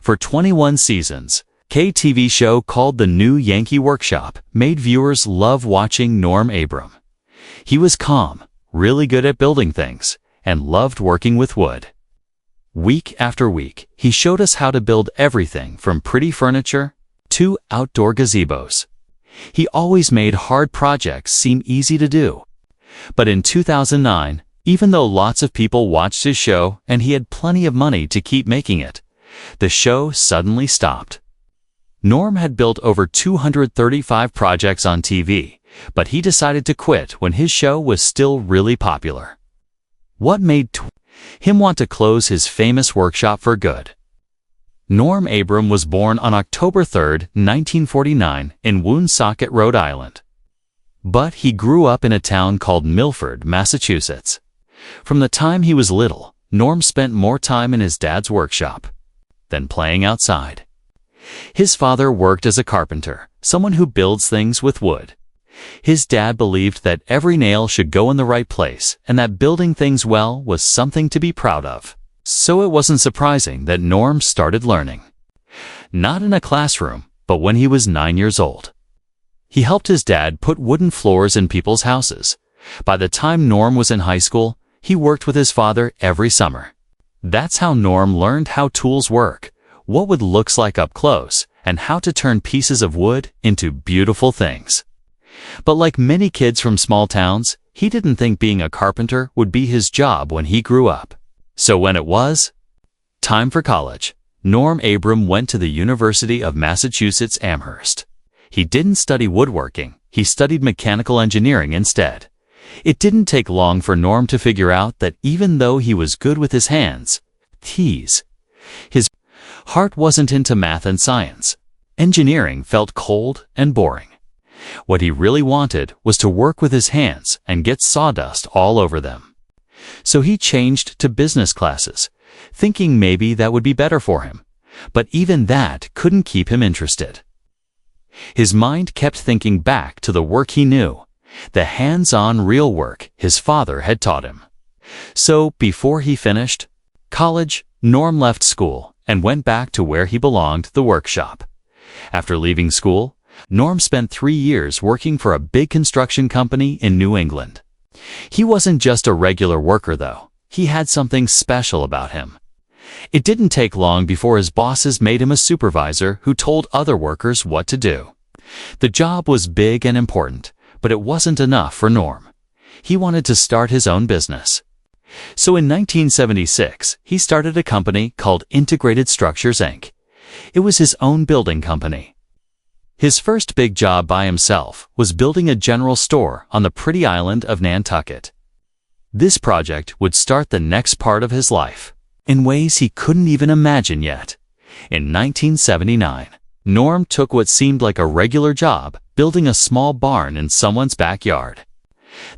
For 21 seasons, KTV show called The New Yankee Workshop made viewers love watching Norm Abram. He was calm, really good at building things, and loved working with wood. Week after week, he showed us how to build everything from pretty furniture to outdoor gazebos. He always made hard projects seem easy to do. But in 2009, even though lots of people watched his show and he had plenty of money to keep making it, the show suddenly stopped. Norm had built over 235 projects on TV, but he decided to quit when his show was still really popular. What made him want to close his famous workshop for good? Norm Abram was born on October 3, 1949, in Woonsocket, Rhode Island. But he grew up in a town called Milford, Massachusetts. From the time he was little, Norm spent more time in his dad's workshop than playing outside. His father worked as a carpenter, someone who builds things with wood. His dad believed that every nail should go in the right place and that building things well was something to be proud of. So it wasn't surprising that Norm started learning. Not in a classroom, but when he was 9 years old. He helped his dad put wooden floors in people's houses. By the time Norm was in high school, he worked with his father every summer. That's how Norm learned how tools work, what wood looks like up close, and how to turn pieces of wood into beautiful things. But like many kids from small towns, he didn't think being a carpenter would be his job when he grew up. So when it was time for college, Norm Abram went to the University of Massachusetts Amherst. He didn't study woodworking, he studied mechanical engineering instead. It didn't take long for Norm to figure out that even though he was good with his hands, his heart wasn't into math and science. Engineering felt cold and boring. What he really wanted was to work with his hands and get sawdust all over them. So he changed to business classes, thinking maybe that would be better for him. But even that couldn't keep him interested. His mind kept thinking back to the work he knew, the hands-on real work his father had taught him. So before he finished college, Norm left school and went back to where he belonged, the workshop. After leaving school, Norm spent 3 years working for a big construction company in New England. He wasn't just a regular worker, though. He had something special about him. It didn't take long before his bosses made him a supervisor who told other workers what to do. The job was big and important, but it wasn't enough for Norm. He wanted to start his own business. So in 1976, he started a company called Integrated Structures, Inc. It was his own building company. His first big job by himself was building a general store on the pretty island of Nantucket. This project would start the next part of his life in ways he couldn't even imagine yet. In 1979, Norm took what seemed like a regular job, building a small barn in someone's backyard.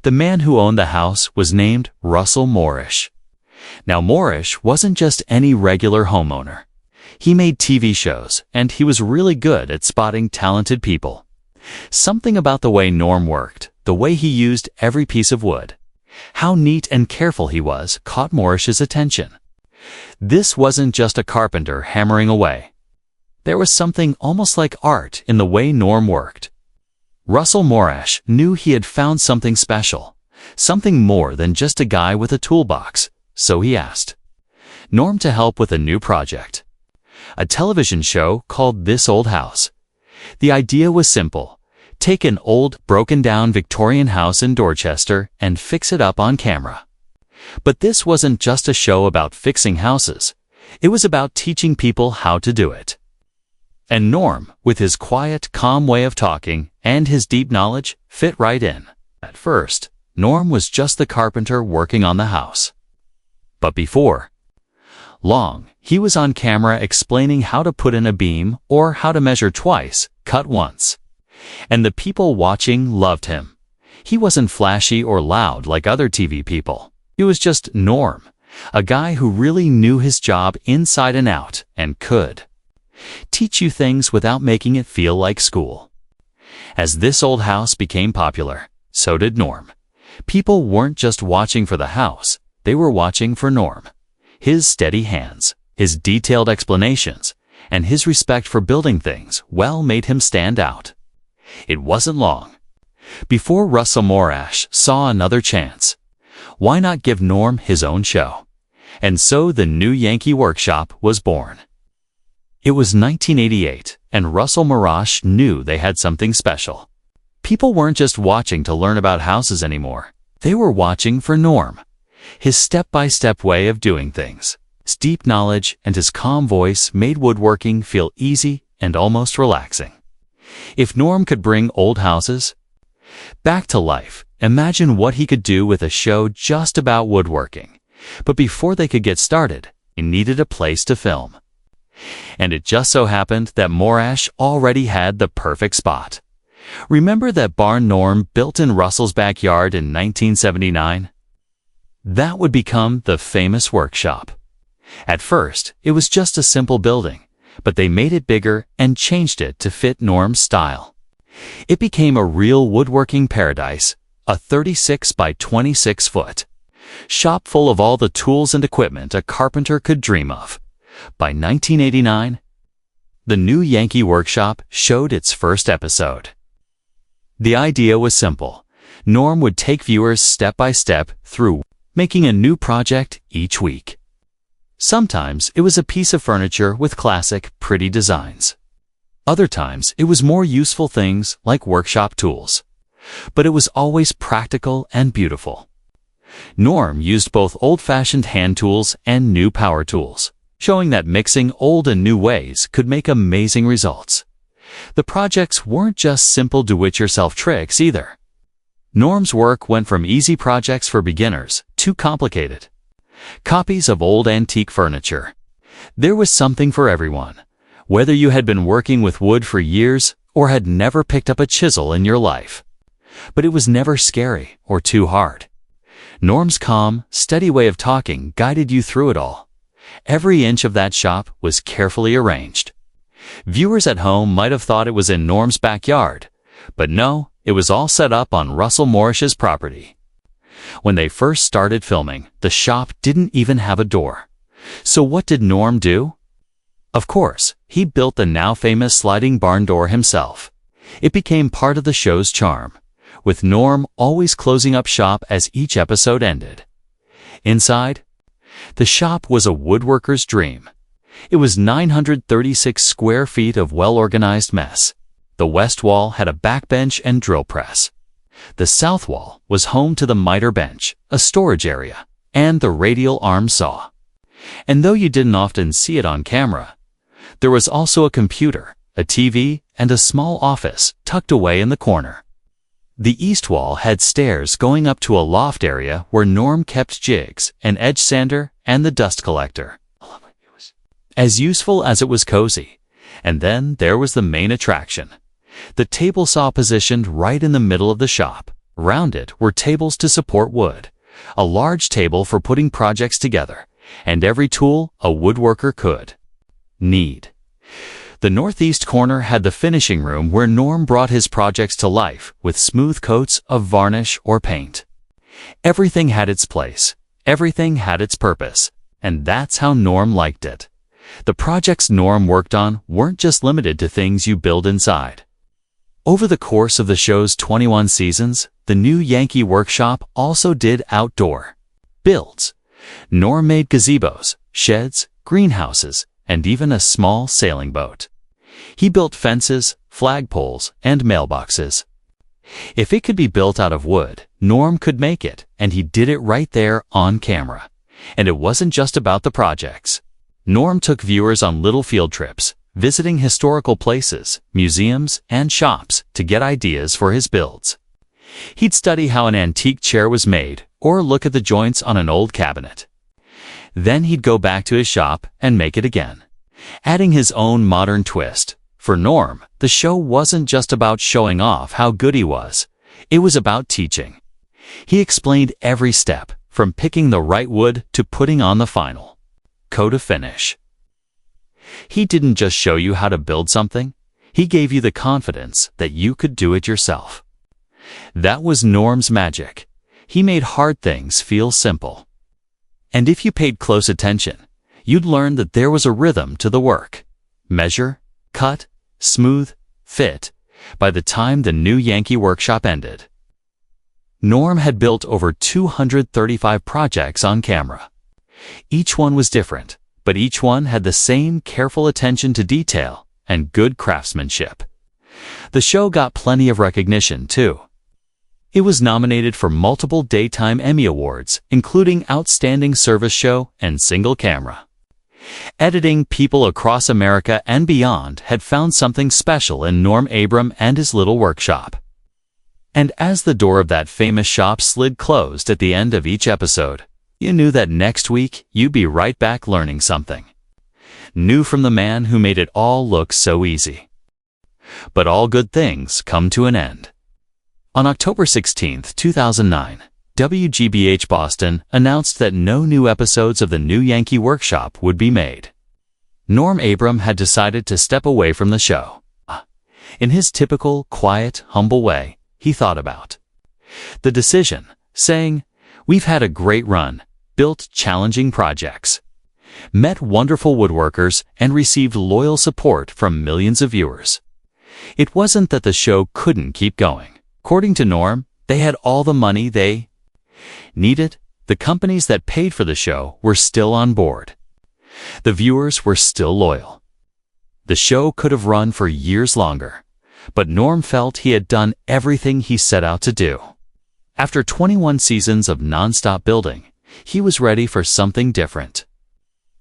The man who owned the house was named Russell Moorish. Now Moorish wasn't just any regular homeowner. He made TV shows, and he was really good at spotting talented people. Something about the way Norm worked, the way he used every piece of wood, how neat and careful he was, caught Moorish's attention. This wasn't just a carpenter hammering away. There was something almost like art in the way Norm worked. Russell Moorish knew he had found something special, something more than just a guy with a toolbox, so he asked Norm to help with a new project. A television show called This Old House. The idea was simple. Take an old, broken-down Victorian house in Dorchester and fix it up on camera. But this wasn't just a show about fixing houses. It was about teaching people how to do it. And Norm, with his quiet, calm way of talking and his deep knowledge, fit right in. At first, Norm was just the carpenter working on the house. But before long, he was on camera explaining how to put in a beam or how to measure twice, cut once. And the people watching loved him. He wasn't flashy or loud like other TV people. He was just Norm, a guy who really knew his job inside and out and could teach you things without making it feel like school. As This Old House became popular, so did Norm. People weren't just watching for the house, they were watching for Norm. His steady hands, his detailed explanations, and his respect for building things well made him stand out. It wasn't long before Russell Morash saw another chance. Why not give Norm his own show? And so the new Yankee Workshop was born. It was 1988, and Russell Morash knew they had something special. People weren't just watching to learn about houses anymore. They were watching for Norm, his step-by-step way of doing things. His deep knowledge and his calm voice made woodworking feel easy and almost relaxing. If Norm could bring old houses back to life, imagine what he could do with a show just about woodworking. But before they could get started, they needed a place to film. And it just so happened that Morash already had the perfect spot. Remember that barn Norm built in Russell's backyard in 1979? That would become the famous workshop. At first, it was just a simple building, but they made it bigger and changed it to fit Norm's style. It became a real woodworking paradise, a 36 by 26 foot shop full of all the tools and equipment a carpenter could dream of. By 1989, the new Yankee Workshop showed its first episode. The idea was simple. Norm would take viewers step by step through making a new project each week. Sometimes it was a piece of furniture with classic, pretty designs. Other times it was more useful things like workshop tools. But it was always practical and beautiful. Norm used both old-fashioned hand tools and new power tools, showing that mixing old and new ways could make amazing results. The projects weren't just simple do-it-yourself tricks either. Norm's work went from easy projects for beginners to complicated copies of old antique furniture. There was something for everyone, whether you had been working with wood for years or had never picked up a chisel in your life. But it was never scary or too hard. Norm's calm, steady way of talking guided you through it all. Every inch of that shop was carefully arranged. Viewers at home might have thought it was in Norm's backyard, but no, it was all set up on Russell Morash's property. When they first started filming, the shop didn't even have a door. So what did Norm do? Of course, he built the now famous sliding barn door himself. It became part of the show's charm, with Norm always closing up shop as each episode ended. Inside, the shop was a woodworker's dream. It was 936 square feet of well-organized mess. The west wall had a backbench and drill press. The south wall was home to the miter bench, a storage area, and the radial arm saw. And though you didn't often see it on camera, there was also a computer, a TV, and a small office tucked away in the corner. The east wall had stairs going up to a loft area where Norm kept jigs, an edge sander, and the dust collector. As useful as it was cozy. And then there was the main attraction. The table saw positioned right in the middle of the shop. Around it were tables to support wood, a large table for putting projects together, and every tool a woodworker could need. The northeast corner had the finishing room where Norm brought his projects to life with smooth coats of varnish or paint. Everything had its place. Everything had its purpose. And that's how Norm liked it. The projects Norm worked on weren't just limited to things you build inside. Over the course of the show's 21 seasons, the new Yankee Workshop also did outdoor builds. Norm made gazebos, sheds, greenhouses, and even a small sailing boat. He built fences, flagpoles, and mailboxes. If it could be built out of wood, Norm could make it, and he did it right there on camera. And it wasn't just about the projects. Norm took viewers on little field trips, visiting historical places, museums, and shops to get ideas for his builds. He'd study how an antique chair was made, or look at the joints on an old cabinet. Then he'd go back to his shop and make it again, adding his own modern twist. For Norm, the show wasn't just about showing off how good he was. It was about teaching. He explained every step, from picking the right wood to putting on the final coat of finish. He didn't just show you how to build something. He gave you the confidence that you could do it yourself. That was Norm's magic. He made hard things feel simple. And if you paid close attention, you'd learn that there was a rhythm to the work. measure, cut, smooth, fit, by the time the new Yankee workshop ended. Norm had built over 235 projects on camera. Each one was different, but each one had the same careful attention to detail and good craftsmanship. The show got plenty of recognition, too. It was nominated for multiple Daytime Emmy Awards, including Outstanding Service Show and Single Camera. Editing people across America and beyond had found something special in Norm Abram and his little workshop. And as the door of that famous shop slid closed at the end of each episode, you knew that next week you'd be right back learning something new from the man who made it all look so easy. But all good things come to an end. On October 16, 2009, WGBH Boston announced that no new episodes of the new Yankee Workshop would be made. Norm Abram had decided to step away from the show. In his typical, quiet, humble way, he thought about the decision, saying, "We've had a great run, built challenging projects, met wonderful woodworkers, and received loyal support from millions of viewers." It wasn't that the show couldn't keep going. According to Norm, they had all the money they needed. The companies that paid for the show were still on board. The viewers were still loyal. The show could have run for years longer, but Norm felt he had done everything he set out to do. After 21 seasons of non-stop building, he was ready for something different.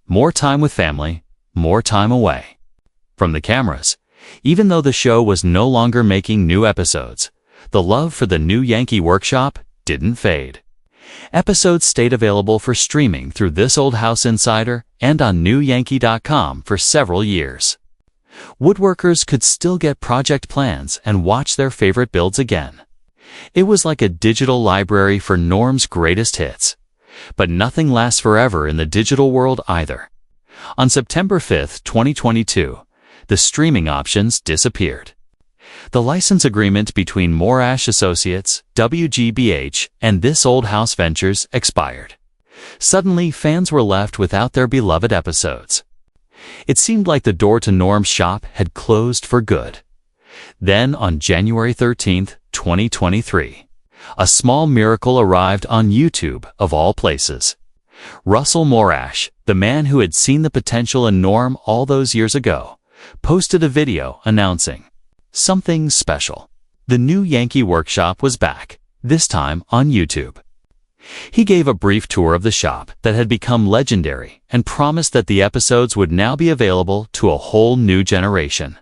More time with family, more time away from the cameras. Even though the show was no longer making new episodes, the love for the new Yankee Workshop didn't fade. Episodes stayed available for streaming through This Old House Insider and on newyankee.com for several years. Woodworkers could still get project plans and watch their favorite builds again. It was like a digital library for Norm's greatest hits. But nothing lasts forever in the digital world either. On September 5, 2022, the streaming options disappeared. The license agreement between Morash Associates, WGBH, and This Old House Ventures expired. Suddenly, fans were left without their beloved episodes. It seemed like the door to Norm's shop had closed for good. Then, on January 13, 2023, a small miracle arrived on YouTube, of all places. Russell Morash, the man who had seen the potential in Norm all those years ago, posted a video announcing something special. The new Yankee Workshop was back, this time on YouTube. He gave a brief tour of the shop that had become legendary and promised that the episodes would now be available to a whole new generation.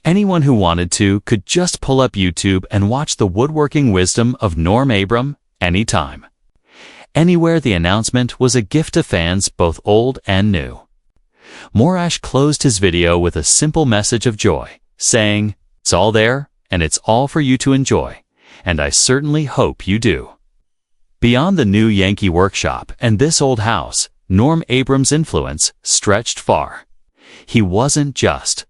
Anyone who wanted to could just pull up YouTube and watch the woodworking wisdom of Norm Abram anytime. Anywhere. The announcement was a gift to fans both old and new. Morash closed his video with a simple message of joy, saying, "It's all there, and it's all for you to enjoy, and I certainly hope you do." Beyond the new Yankee Workshop and This Old House, Norm Abram's influence stretched far. He wasn't just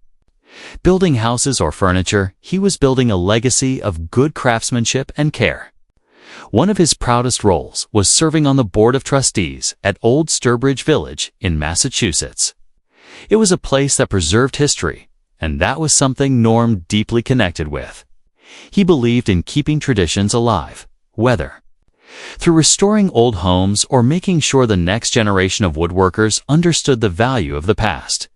building houses or furniture, he was building a legacy of good craftsmanship and care. One of his proudest roles was serving on the Board of Trustees at Old Sturbridge Village in Massachusetts. It was a place that preserved history, and that was something Norm deeply connected with. He believed in keeping traditions alive, whether through restoring old homes or making sure the next generation of woodworkers understood the value of the past.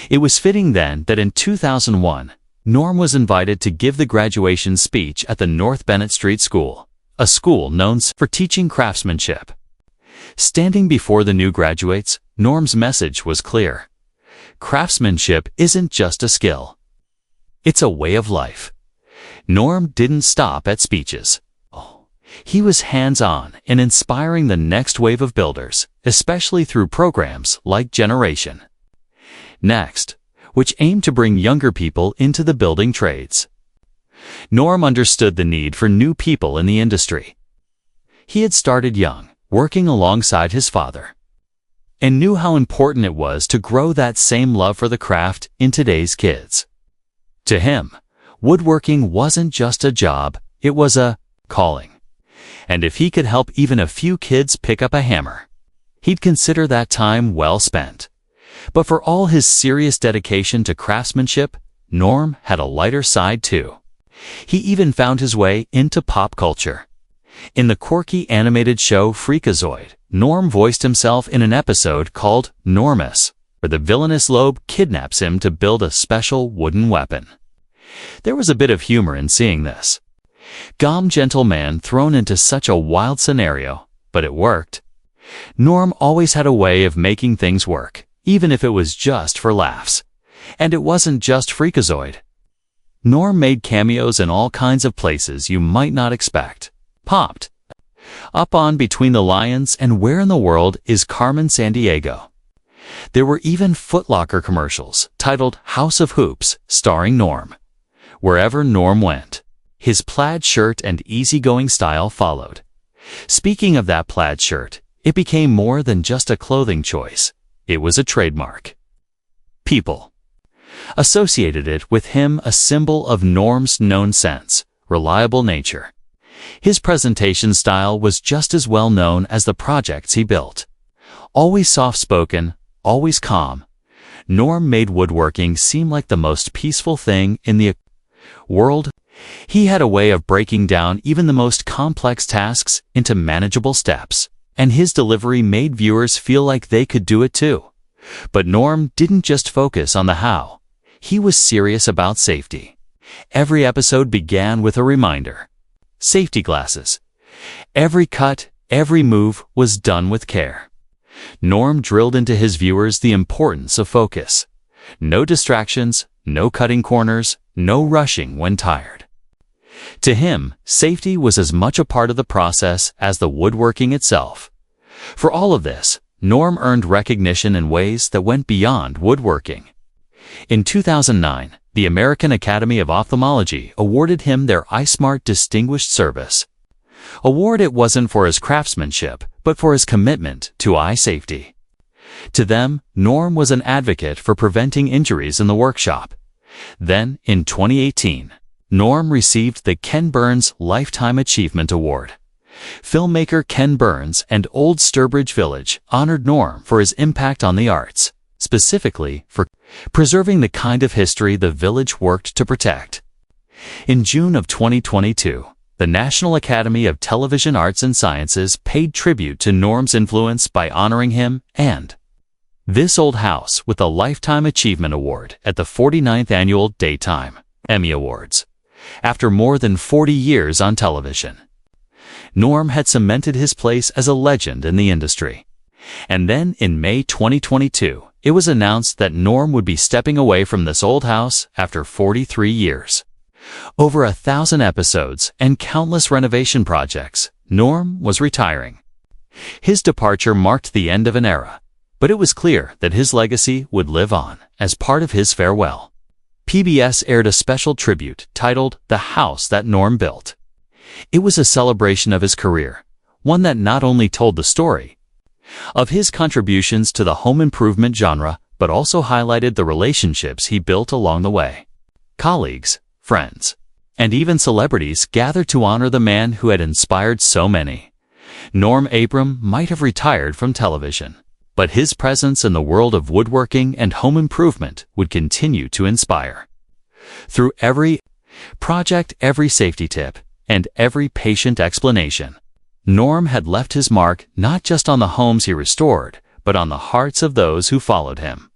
It was fitting then that in 2001, Norm was invited to give the graduation speech at the North Bennett Street School, a school known for teaching craftsmanship. Standing before the new graduates, Norm's message was clear. Craftsmanship isn't just a skill. It's a way of life. Norm didn't stop at speeches. He was hands-on in inspiring the next wave of builders, especially through programs like Generation Next, which aimed to bring younger people into the building trades. Norm understood the need for new people in the industry. He had started young, working alongside his father, and knew how important it was to grow that same love for the craft in today's kids. To him, woodworking wasn't just a job, it was a calling. And if he could help even a few kids pick up a hammer, he'd consider that time well spent. But for all his serious dedication to craftsmanship, Norm had a lighter side too. He even found his way into pop culture. In the quirky animated show Freakazoid, Norm voiced himself in an episode called Normus, where the villainous Loeb kidnaps him to build a special wooden weapon. There was a bit of humor in seeing this. Gentleman thrown into such a wild scenario, but it worked. Norm always had a way of making things work, even if it was just for laughs. And it wasn't just Freakazoid. Norm made cameos in all kinds of places you might not expect. Popped up on Between the Lions and Where in the World is Carmen Sandiego. There were even Foot Locker commercials titled House of Hoops, starring Norm. Wherever Norm went, his plaid shirt and easygoing style followed. Speaking of that plaid shirt, it became more than just a clothing choice. It was a trademark. People associated it with him, a symbol of Norm's known sense, reliable nature. His presentation style was just as well known as the projects he built. Always soft-spoken, always calm, Norm made woodworking seem like the most peaceful thing in the world. He had a way of breaking down even the most complex tasks into manageable steps, and his delivery made viewers feel like they could do it too. But Norm didn't just focus on the how. He was serious about safety. Every episode began with a reminder. Safety glasses. Every cut, every move was done with care. Norm drilled into his viewers the importance of focus. No distractions, no cutting corners, no rushing when tired. To him, safety was as much a part of the process as the woodworking itself. For all of this, Norm earned recognition in ways that went beyond woodworking. In 2009, the American Academy of Ophthalmology awarded him their EyeSmart Distinguished Service award. It wasn't for his craftsmanship, but for his commitment to eye safety. To them, Norm was an advocate for preventing injuries in the workshop. Then, in 2018, Norm received the Ken Burns Lifetime Achievement Award. Filmmaker Ken Burns and Old Sturbridge Village honored Norm for his impact on the arts, specifically for preserving the kind of history the village worked to protect. In June of 2022, the National Academy of Television Arts and Sciences paid tribute to Norm's influence by honoring him and This Old House with a Lifetime Achievement Award at the 49th Annual Daytime Emmy Awards. After more than 40 years on television, Norm had cemented his place as a legend in the industry. And then, in May 2022, it was announced that Norm would be stepping away from This Old House after 43 years. Over 1,000 episodes and countless renovation projects, Norm was retiring. His departure marked the end of an era, but it was clear that his legacy would live on as part of his farewell. PBS aired a special tribute titled The House That Norm Built. It was a celebration of his career, one that not only told the story of his contributions to the home improvement genre, but also highlighted the relationships he built along the way. Colleagues, friends, and even celebrities gathered to honor the man who had inspired so many. Norm Abram might have retired from television, but his presence in the world of woodworking and home improvement would continue to inspire. Through every project, every safety tip, and every patient explanation, Norm had left his mark not just on the homes he restored, but on the hearts of those who followed him.